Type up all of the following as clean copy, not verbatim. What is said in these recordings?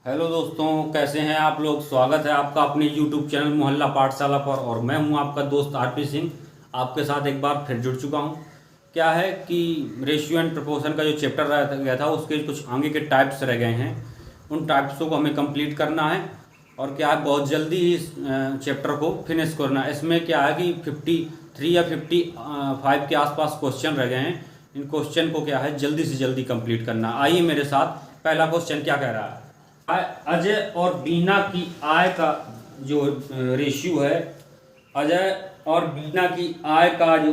Hello दोस्तों, कैसे हैं आप लोग। स्वागत है आपका अपने यूट्यूब चैनल मोहल्ला पाठशाला पर। और मैं हूं आपका दोस्त आरपी सिंह, आपके साथ एक बार फिर जुड़ चुका हूं। क्या है कि रेशियो एंड प्रोपोर्शन का जो चैप्टर रह गया था उसके कुछ आगे के टाइप्स रह गए हैं। उन टाइप्सों को हमें कंप्लीट करना है और क्या है बहुत जल्दी ही इस चैप्टर को फिनिश करना है। इसमें क्या है कि 53 या 55 के आसपास क्वेश्चन रह गए हैं। इन क्वेश्चन को क्या है जल्दी से जल्दी कंप्लीट करना। आइए मेरे साथ, पहला क्वेश्चन क्या कह रहा है। अजय और बीना की आय का जो रेशियो है, अजय और बीना की आय का जो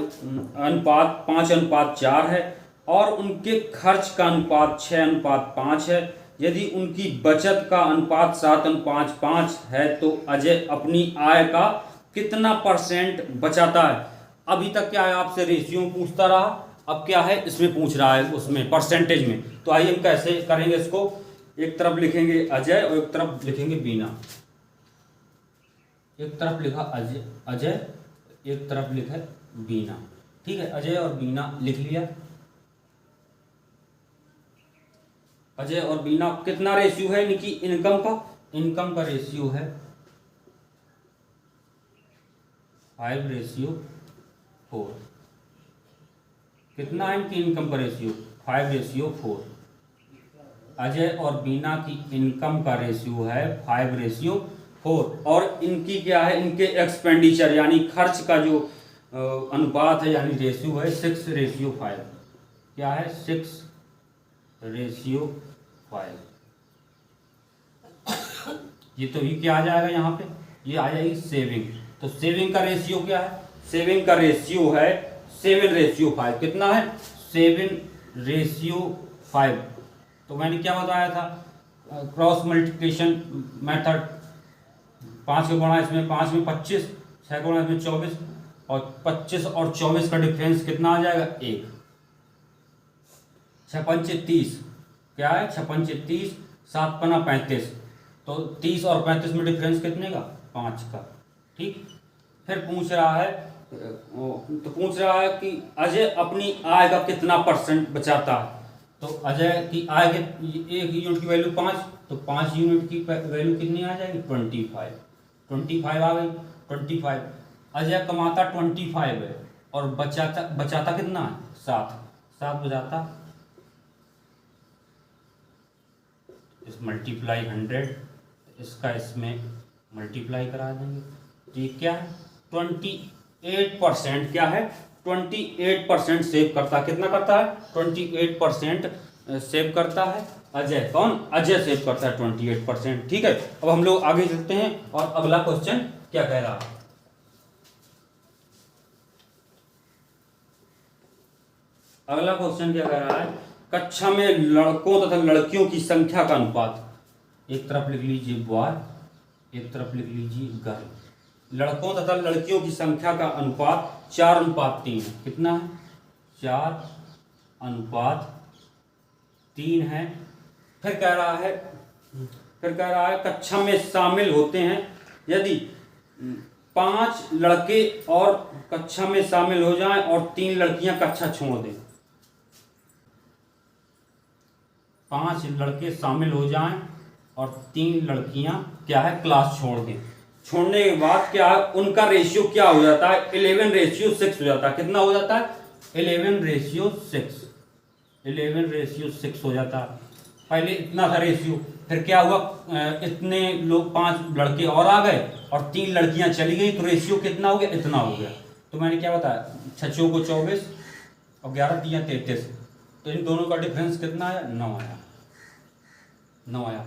अनुपात 5:4 है और उनके खर्च का अनुपात 6:5 है। यदि उनकी बचत का अनुपात 7:5 है तो अजय अपनी आय का कितना परसेंट बचाता है। अभी तक क्या है आपसे रेशियो पूछता रहा, अब क्या है इसमें पूछ रहा है उसमें परसेंटेज में। तो आइए हम कैसे करेंगे इसको। एक तरफ लिखेंगे अजय और एक तरफ लिखेंगे बीना। एक तरफ लिखा अजय अजय, एक तरफ लिखा बीना। ठीक है, अजय और बीना लिख लिया। अजय और बीना कितना रेशियो है इनकी इनकम का रेशियो है 5:4। कितना है इनकी इनकम का रेशियो 5:4। अजय और बीना की इनकम का रेशियो है 5:4 और इनकी क्या है, इनके एक्सपेंडिचर यानी खर्च का जो अनुपात है यानी रेशियो है 6:5। क्या है 6:5। ये तो ये क्या आ जाएगा यहाँ पे, ये आ जाएगी सेविंग। तो सेविंग का रेशियो क्या है, सेविंग का रेशियो है 7:5। कितना है 7:5। तो मैंने क्या बताया था, क्रॉस मल्टीप्लिकेशन मेथड। 5 के गुणा इसमें 5 में 25, 6 गुणा इसमें 24 और 25 और 24 का डिफरेंस कितना आ जाएगा 1। 6×5 = 30। क्या है 6×5 = 7×5 = 35। तो 30 और 35 में डिफरेंस कितने का 5 का। ठीक, फिर पूछ रहा है कि अजय अपनी आय का कितना परसेंट बचाता है। तो अजय की आय के एक यूनिट की वैल्यू 5, तो 5 यूनिट की वैल्यू कितनी आ जाएगी 25 आ गई 25। अजय कमाता 25 है और बचाता कितना है 7 बचाता। इस मल्टीप्लाई 100, इसका इसमें मल्टीप्लाई करा देंगे। तो ये क्या है 28%। क्या है 28% सेव करता है। कितना करता है 28% सेव करता है अजय। कौन, अजय सेव करता है 28%। ठीक है, अब हम लोग आगे चलते हैं और अगला क्वेश्चन क्या कह रहा है। अगला क्वेश्चन क्या कह रहा है, कक्षा में लड़कों तथा लड़कियों की संख्या का अनुपात। एक तरफ लिख लीजिए बॉय, एक तरफ लिख लीजिए गर्ल। लड़कों तथा लड़कियों की संख्या का अनुपात 4:3 है। कितना है 4:3 है। फिर कह रहा है कक्षा में शामिल होते हैं यदि 5 लड़के और कक्षा में शामिल हो जाएं और 3 लड़कियां कक्षा छोड़ दें। 5 लड़के शामिल हो जाएं और 3 लड़कियां क्या है क्लास छोड़ दें। छोड़ने के बाद क्या है उनका रेशियो क्या हो जाता है 11:6 हो जाता है। कितना हो जाता है 11:6। 11:6 हो जाता है। पहले इतना था रेशियो, फिर क्या हुआ इतने लोग 5 लड़के और आ गए और 3 लड़कियां चली गई तो रेशियो कितना हो गया इतना हो गया। तो मैंने क्या बताया 6 को 24 और 11 3 33। तो इन दोनों का डिफरेंस कितना आया 9 आया।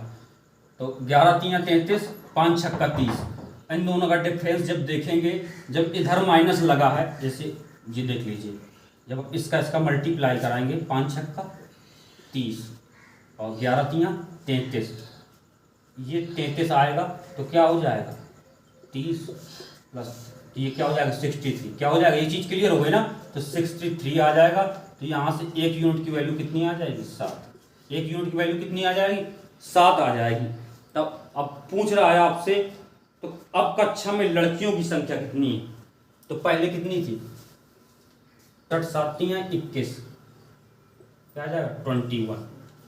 तो 11 3 33, 5 6 30। इन दोनों का डिफरेंस जब देखेंगे, जब इधर माइनस लगा है, जैसे ये देख लीजिए, जब इसका मल्टीप्लाई कराएंगे 5 6 30 और 11 3 33, ये 33 आएगा तो क्या हो जाएगा 30 प्लस ये क्या हो जाएगा 63। क्या हो जाएगा, ये चीज़ क्लियर हो गई ना। तो 63 आ जाएगा। तो यहाँ से 1 यूनिट की वैल्यू कितनी आ जाएगी 7। 1 यूनिट की वैल्यू कितनी आ जाएगी 7 आ जाएगी। तब अब पूछ रहा है आपसे, तो अब कक्षा में लड़कियों की संख्या कितनी है। तो पहले कितनी थी 7 7 21, क्या आ जाएगा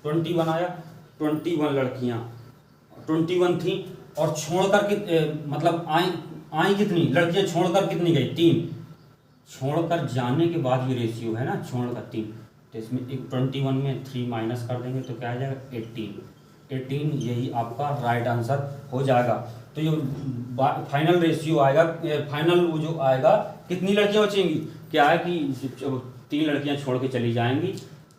21 आया। 21 लड़कियां 21 थी और छोड़कर मतलब आई कितनी लड़कियां छोड़कर कितनी गई 3, छोड़कर जाने के बाद ये रेशियो है ना, छोड़कर 3, तो इसमें एक 21 में 3 माइनस कर देंगे तो क्या आ जाएगा 18, यही आपका राइट आंसर हो जाएगा। तो ये फाइनल रेशियो आएगा, फाइनल वो जो आएगा कितनी लड़कियां बचेंगी, क्या है कि 3 लड़कियां छोड़ के चली जाएंगी,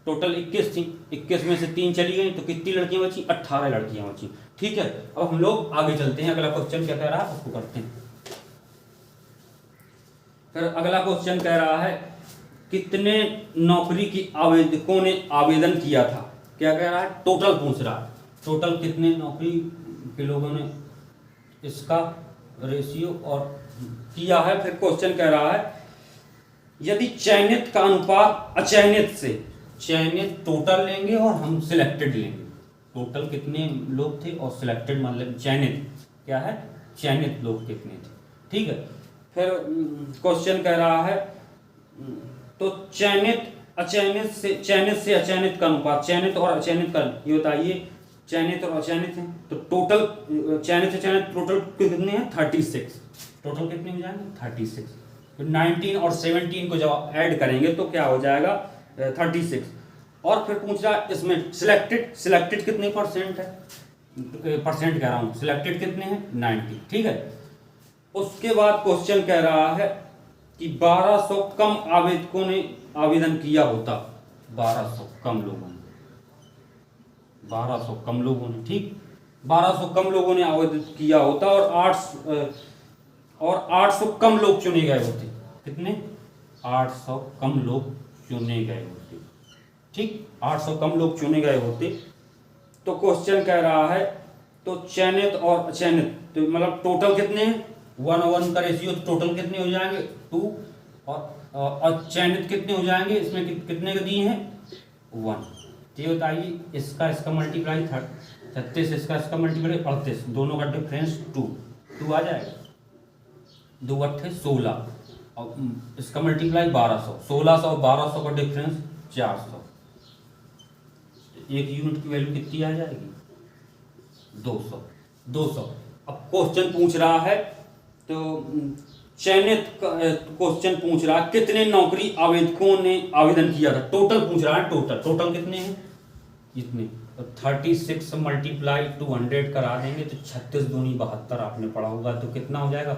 टोटल 21 थी, 21 में से 3 चली गई तो कितनी लड़कियां बची, 18 लड़कियां बची। ठीक है, अब हम लोग आगे चलते हैं, अगला क्वेश्चन क्या कह रहा है उसको करते हैं। फिर अगला क्वेश्चन कह रहा है कितने नौकरी की आवेदकों ने आवेदन किया था, क्या कह रहा है, टोटल पूछ रहा है, टोटल कितने नौकरी के लोगों ने इसका रेशियो और किया है। फिर क्वेश्चन कह रहा है यदि चयनित का अनुपात अचयनित से, चयनित टोटल लेंगे और हम सिलेक्टेड लेंगे, टोटल कितने लोग थे और सिलेक्टेड मतलब चयनित क्या है, चयनित लोग कितने थे। ठीक है, फिर क्वेश्चन कह रहा है तो चयनित से अचयनित का अनुपात, चयनित और अचयनित का ये बताइए, चयनित और अचयनित हैं तो टोटल चयनित से चयनित टोटल कितने हैं 36, टोटल कितने हो जाएंगे 36, तो 19 और 17 को जब ऐड करेंगे तो क्या हो जाएगा 36। और फिर पूछ रहा है इसमें सिलेक्टेड कितने परसेंट है, परसेंट कह रहा हूँ, सिलेक्टेड कितने हैं 90। ठीक है, उसके बाद क्वेश्चन कह रहा है कि 1200 कम आवेदकों ने आवेदन किया होता, 1200 कम लोगों ने, 1200 कम लोगों ने, ठीक 1200 कम लोगों ने आवेदन किया होता और 800 कम लोग चुने गए होते, कितने 800 कम लोग चुने गए होते। ठीक, 800 कम लोग चुने गए होते। तो क्वेश्चन कह रहा है तो चयनित और अचयनित तो मतलब टोटल कितने हैं 1:1 का रेशियो, टोटल कितने हो जाएंगे 2 और चयनित कितने हो जाएंगे, इसमें कितने के दिए हैं 1। ये बताइए इसका मल्टीप्लाई 36, इसका मल्टीप्लाई 38, दोनों का डिफरेंस 2 आ जाएगा, 2 8 16 और इसका मल्टीप्लाई 1200, 1600 और 1200 का डिफरेंस 400, एक यूनिट की वैल्यू कितनी आ जाएगी 200। अब क्वेश्चन पूछ रहा है तो चयनित क्वेश्चन पूछ रहा है कितने नौकरी आवेदकों ने आवेदन किया था, टोटल पूछ रहा है, टोटल कितने हैं इतने, तो 36 मल्टीप्लाई 200 करा देंगे तो 36 दूनी 72 आपने पढ़ा होगा, तो कितना हो जाएगा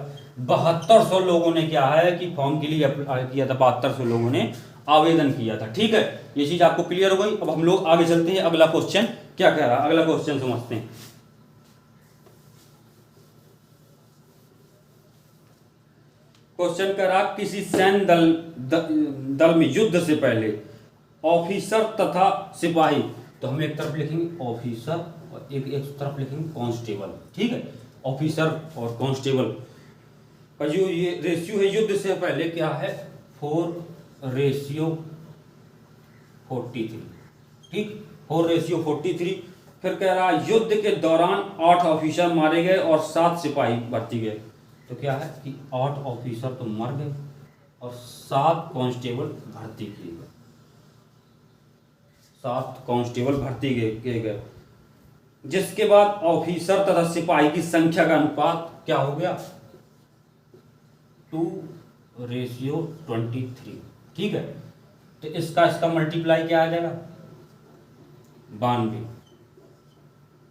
7200 लोगों ने क्या है कि फॉर्म के लिए अप्लाई किया था, 7200 लोगों ने आवेदन किया था। ठीक है, ये चीज आपको क्लियर हो गई। अब हम लोग आगे चलते हैं, अगला क्वेश्चन क्या कह रहा है, अगला क्वेश्चन समझते हैं। क्वेश्चन कह रहा किसी सैन्य दल में युद्ध से पहले ऑफिसर तथा सिपाही, तो हम एक तरफ लिखेंगे ऑफिसर और एक तरफ लिखेंगे कांस्टेबल। ठीक है, ऑफिसर और कांस्टेबल का जो ये रेशियो है युद्ध से पहले क्या है 4:43। ठीक, 4:43। फिर कह रहा है युद्ध के दौरान 8 ऑफिसर मारे गए और 7 सिपाही भर्ती गए, तो क्या है कि 8 ऑफिसर तो मर गए और 7 कांस्टेबल भर्ती किए गए, 7 कांस्टेबल भर्ती किए गए, जिसके बाद ऑफिसर तथा सिपाही की संख्या का अनुपात क्या हो गया 2:23। ठीक है, तो इसका मल्टीप्लाई क्या आ जाएगा 92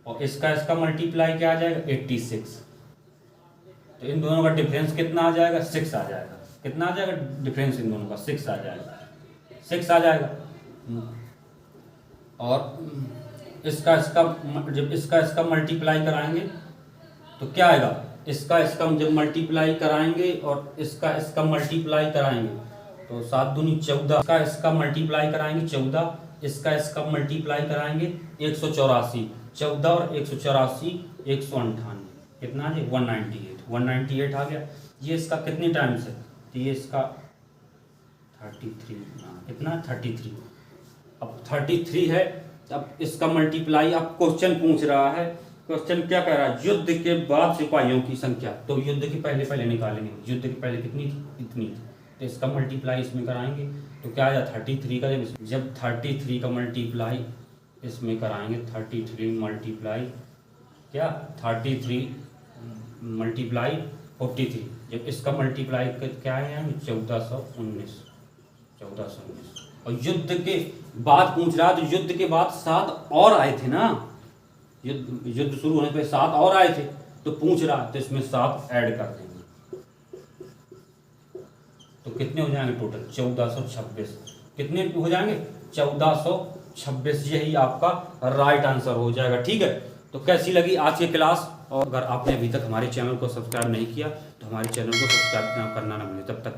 और इसका मल्टीप्लाई क्या आ जाएगा 86, तो इन दोनों का डिफरेंस कितना आ जाएगा 6 आ जाएगा, कितना आ जाएगा डिफरेंस इन दोनों का 6 आ जाएगा, 6 आ जाएगा। और जब इसका मल्टीप्लाई कराएंगे तो क्या आएगा, इसका जब मल्टीप्लाई कराएंगे और इसका मल्टीप्लाई कराएंगे तो 7 दूनी 14, इसका मल्टीप्लाई कराएंगे 14, इसका मल्टीप्लाई कराएंगे 184, 14 और 184 198, कितना है 198 आ गया। ये इसका कितने टाइम्स है, तो ये इसका 33, कितना 33, अब 33 है। अब इसका मल्टीप्लाई, अब क्वेश्चन पूछ रहा है, क्वेश्चन क्या कह रहा है युद्ध के बाद सिपाहियों की संख्या, तो युद्ध के पहले निकालेंगे, युद्ध के पहले कितनी थी इतनी थी, तो इसका मल्टीप्लाई इसमें कराएंगे तो क्या आया 33 का, जब 33 का मल्टीप्लाई इसमें कराएंगे 33 मल्टीप्लाई क्या 33 मल्टीप्लाई 43, जब इसका मल्टीप्लाई क्या है यहाँ 1419। और युद्ध के बाद पूछ रहा है, तो युद्ध के बाद 7 और आए थे ना, युद्ध शुरू होने पे 7 और आए थे, तो पूछ रहा है तो इसमें 7 ऐड कर देंगे, तो कितने हो जाएंगे टोटल 1426। कितने हो जाएंगे 1426, यही आपका राइट आंसर हो जाएगा। ठीक है, तो कैसी लगी आज की क्लास, और अगर आपने अभी तक हमारे चैनल को सब्सक्राइब नहीं किया तो हमारे चैनल को सब्सक्राइब करना ना भूलें। तब तक के लिए